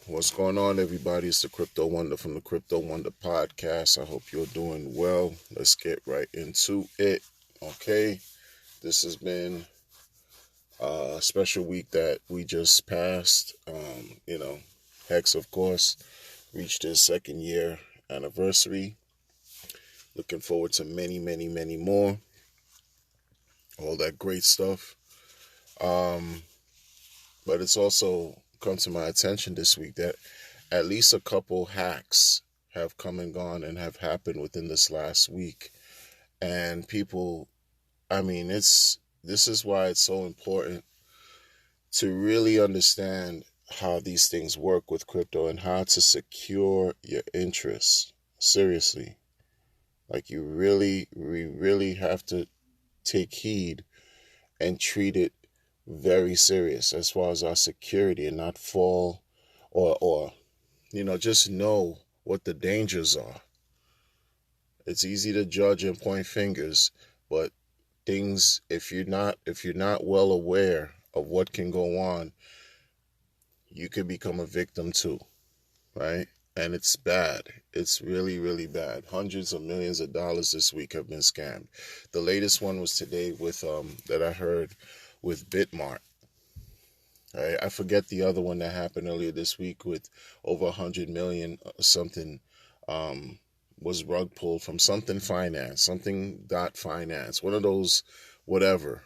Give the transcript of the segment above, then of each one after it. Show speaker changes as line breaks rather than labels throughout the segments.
What's going on, everybody? It's the Crypto Wonder from the Crypto Wonder podcast. I hope you're doing well. Let's get right into it. Okay, this has been a special week that we just passed. Hex, of course, reached his second year anniversary. Looking forward to many, many, many more. All that great stuff. But it's also come to my attention this week that at least a couple hacks have come and gone and have happened within this last week. And people, this is why it's so important to really understand how these things work with crypto and how to secure your interests. Seriously. Like we really have to take heed and treat it very serious as far as our security and not fall or just know what the dangers are. It's easy to judge and point fingers, but things, if you're not well aware of what can go on, you could become a victim too, right? And it's bad. It's really, really bad. Hundreds of millions of dollars this week have been scammed. The latest one was today with that I heard with Bitmart. Right? I forget the other one that happened earlier this week with over 100 million something was rug pulled from something finance, something dot finance, one of those whatever.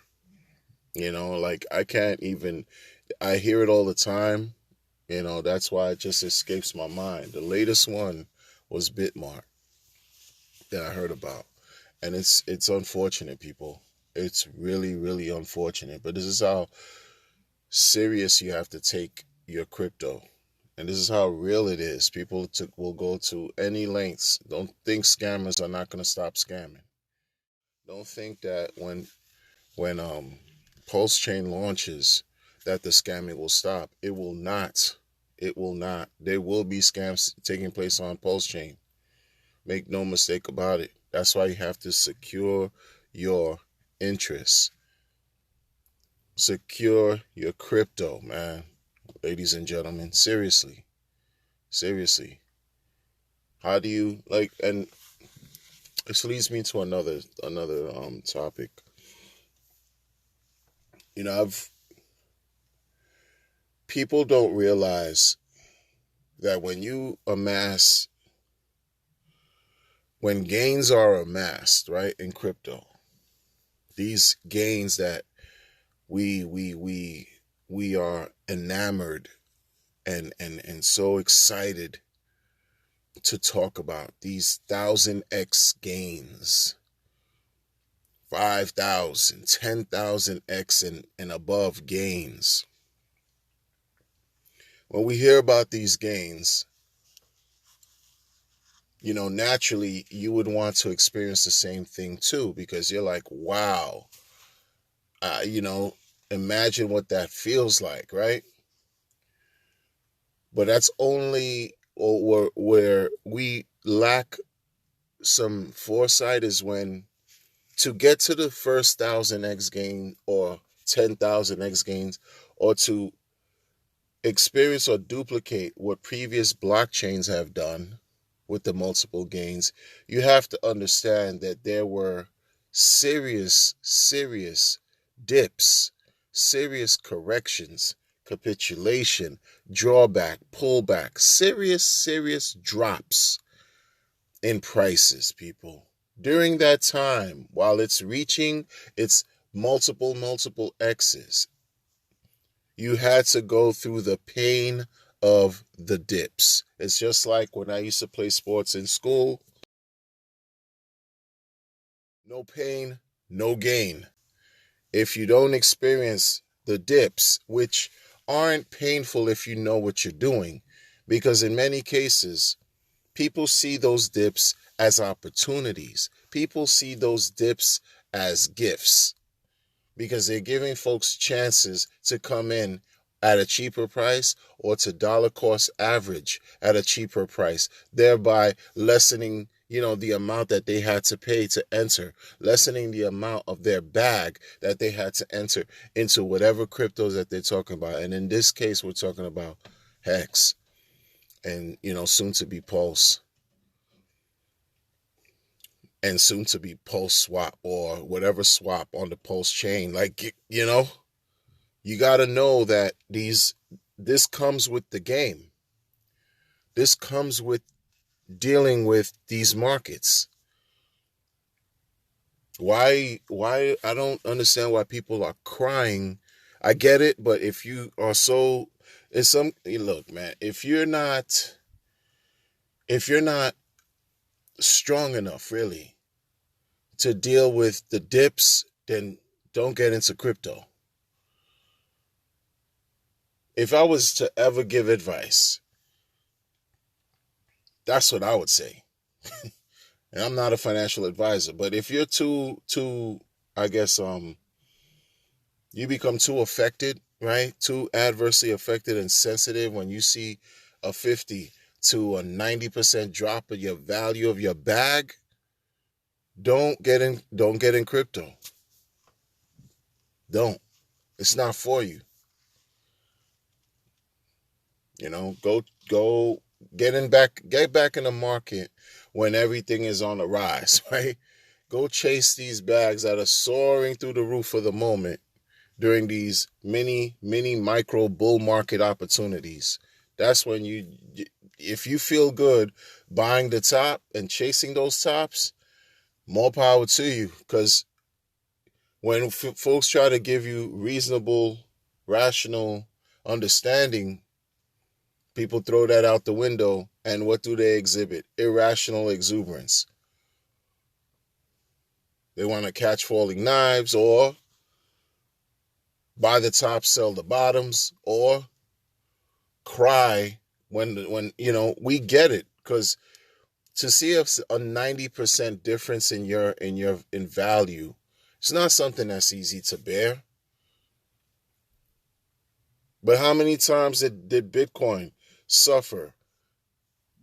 Like I hear it all the time. That's why it just escapes my mind. The latest one was Bitmart that I heard about. And it's unfortunate, people. It's really, really unfortunate. But this is how serious you have to take your crypto. And this is how real it is. People will go to any lengths. Don't think scammers are not going to stop scamming. Don't think that when PulseChain launches that the scamming will stop. It will not. It will not. There will be scams taking place on PulseChain. Make no mistake about it. That's why you have to secure your interests. Secure your crypto, man. Ladies and gentlemen, seriously. How do you and this leads me to another topic. People don't realize that when gains are amassed, right, in crypto, these gains that we are enamored and so excited to talk about, these 1,000x gains, 5,000, 10,000x and above gains. When we hear about these gains, naturally you would want to experience the same thing too, because you're like, wow, imagine what that feels like, right? But that's only where we lack some foresight is when to get to the first 1,000x gain or 10,000x gains, or to experience or duplicate what previous blockchains have done with the multiple gains, you have to understand that there were serious dips, serious corrections, capitulation, drawback, pullback, serious drops in prices, people. During that time, while it's reaching its multiple X's, you had to go through the pain of the dips. It's just like when I used to play sports in school. No pain, no gain. If you don't experience the dips, which aren't painful if you know what you're doing, because in many cases, people see those dips as opportunities. People see those dips as gifts, because they're giving folks chances to come in at a cheaper price or to dollar cost average at a cheaper price, thereby lessening, the amount that they had to pay to enter, lessening the amount of their bag that they had to enter into whatever cryptos that they're talking about. And in this case, we're talking about Hex. and soon to be Pulse, and soon to be Pulse Swap or whatever swap on the Pulse chain. Like, you got to know that this comes with the game. This comes with dealing with these markets. Why I don't understand why people are crying. I get it, but if you are so look, man, if you're not strong enough really to deal with the dips, then don't get into crypto. If I was to ever give advice, that's what I would say. And I'm not a financial advisor, but if you're too I guess you become too affected, right? Too adversely affected and sensitive when you see a 50 to a 90% drop of your value of your bag, don't get in crypto. Don't. It's not for you. Go get back in the market when everything is on the rise, right? Go chase these bags that are soaring through the roof for the moment during these mini micro bull market opportunities. That's when if you feel good buying the top and chasing those tops, more power to you. Because when folks try to give you reasonable, rational understanding, people throw that out the window, and what do they exhibit? Irrational exuberance. They want to catch falling knives, or buy the top, sell the bottoms, or cry when we get it, because to see a 90% difference in value, it's not something that's easy to bear. But how many times did Bitcoin suffer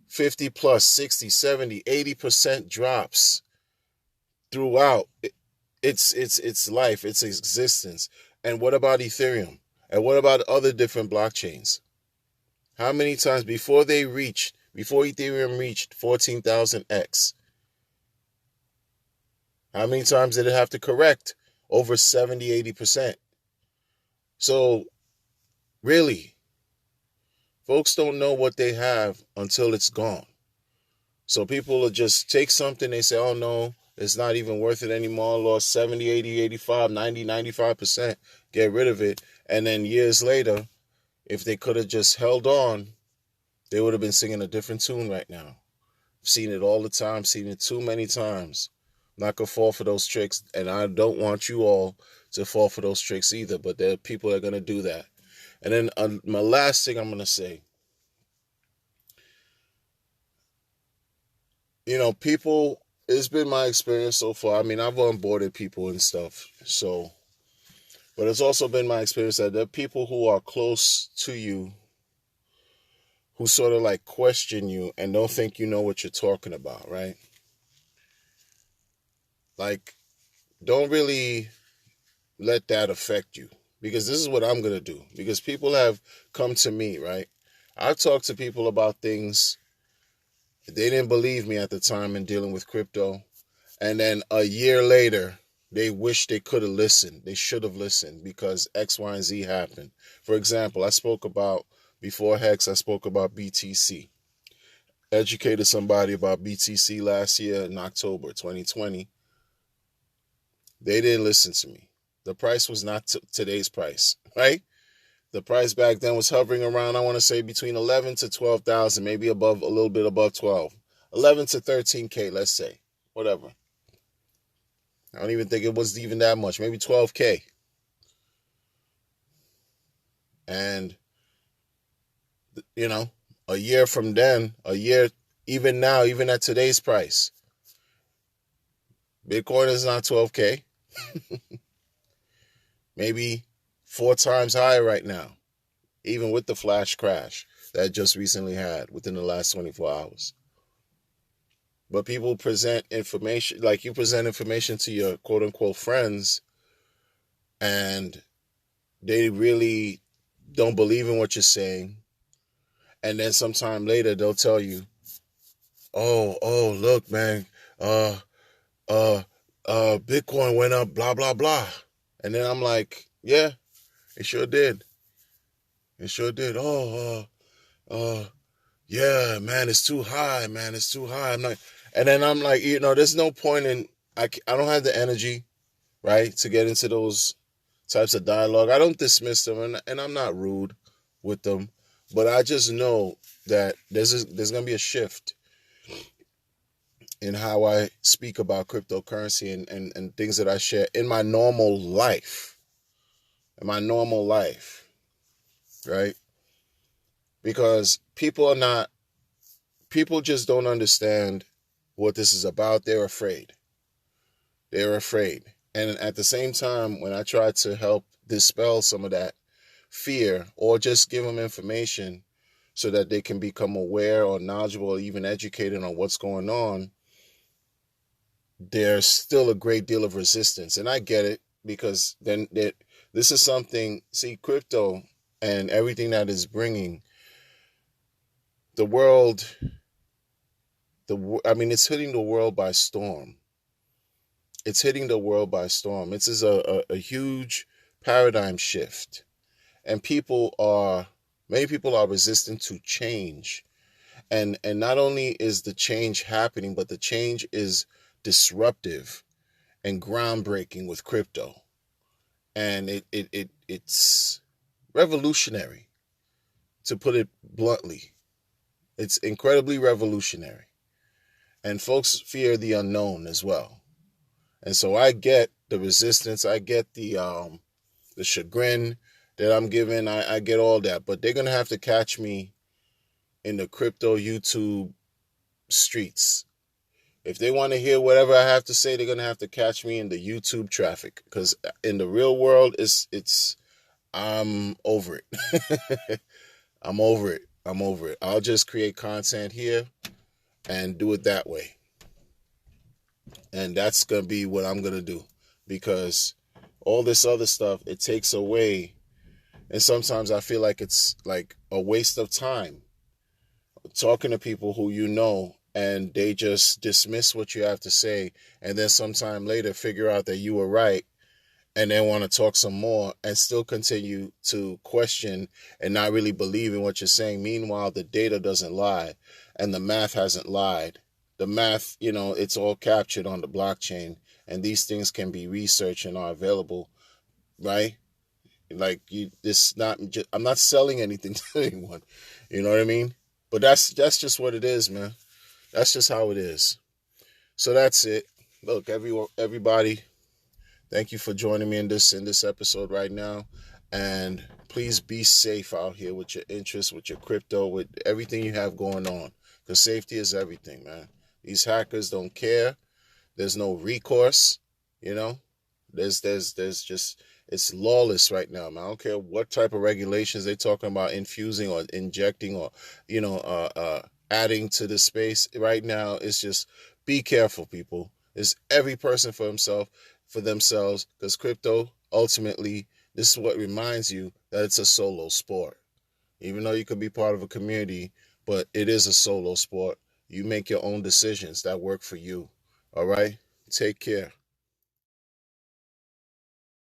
50 plus 60 70 80% drops throughout its life, its existence? And what about Ethereum? And what about other different blockchains? How many times before Ethereum reached 14,000x, how many times did it have to correct? Over 70-80%. So really, folks don't know what they have until it's gone. So people will just take something, they say, oh no, it's not even worth it anymore, lost 70, 80, 85, 90, 95%, get rid of it. And then years later, if they could have just held on, they would have been singing a different tune right now. I've seen it all the time, seen it too many times. I'm not going to fall for those tricks, and I don't want you all to fall for those tricks either, but there are people that are going to do that. And then my last thing I'm going to say, people, it's been my experience so far. I mean, I've onboarded people and stuff, but it's also been my experience that there are people who are close to you who sort of like question you and don't think you know what you're talking about, right? Like, don't really let that affect you, because this is what I'm going to do. Because people have come to me, right? I've talked to people about things. They didn't believe me at the time in dealing with crypto. And then a year later, they wish they could have listened. They should have listened because X, Y, and Z happened. For example, before Hex, I spoke about BTC. Educated somebody about BTC last year in October 2020. They didn't listen to me. The price was not today's price, right? The price back then was hovering around, I want to say, between 11 to 12,000, maybe a little bit above 12. 11 to 13K, let's say. Whatever. I don't even think it was even that much. Maybe 12K. And, a year from then, even now, even at today's price, Bitcoin is not 12K. Maybe 4 times higher right now, even with the flash crash that just recently had within the last 24 hours. But people present information, like you present information to your quote unquote friends, and they really don't believe in what you're saying. And then sometime later they'll tell you, oh, look, man, uh, uh, Bitcoin went up, blah, blah, blah. And then I'm like, yeah, it sure did. It sure did. Yeah, man, it's too high, man. It's too high. And then I'm like, there's no point in, I don't have the energy, right, to get into those types of dialogue. I don't dismiss them, and I'm not rude with them, but I just know that there's going to be a shift in how I speak about cryptocurrency and things that I share in my normal life. In my normal life, right? Because people just don't understand what this is about. They're afraid. They're afraid. And at the same time, when I try to help dispel some of that fear or just give them information so that they can become aware or knowledgeable or even educated on what's going on, there's still a great deal of resistance. And I get it, because then this is something, see, crypto and everything that is bringing the world, it's hitting the world by storm. It's hitting the world by storm. This is a huge paradigm shift. And many people are resistant to change. And not only is the change happening, but the change is disruptive and groundbreaking with crypto. And it's revolutionary, to put it bluntly. It's incredibly revolutionary. And folks fear the unknown as well. And so I get the resistance, I get the chagrin that I'm given, I get all that. But they're going to have to catch me in the crypto YouTube streets. If they want to hear whatever I have to say, they're going to have to catch me in the YouTube traffic. Because in the real world, I'm over it. I'm over it. I'll just create content here and do it that way. And that's going to be what I'm going to do, because all this other stuff, it takes away. And sometimes I feel like it's like a waste of time talking to people who and they just dismiss what you have to say. And then sometime later figure out that you were right, and then want to talk some more and still continue to question and not really believe in what you're saying. Meanwhile, the data doesn't lie and the math hasn't lied. The math, it's all captured on the blockchain, and these things can be researched and are available, right? Like I'm not selling anything to anyone, you know what I mean? But that's just what it is, man. That's just how it is. So that's it. Look, everybody, thank you for joining me in this episode right now. And please be safe out here with your interests, with your crypto, with everything you have going on. Because safety is everything, man. These hackers don't care. There's no recourse, There's just, it's lawless right now, man. I don't care what type of regulations they're talking about infusing or injecting or, adding to the space. Right now, it's just be careful, people. It's every person for themselves, because crypto, ultimately, this is what reminds you that it's a solo sport. Even though you could be part of a community, but it is a solo sport. You make your own decisions that work for you. All right? Take care.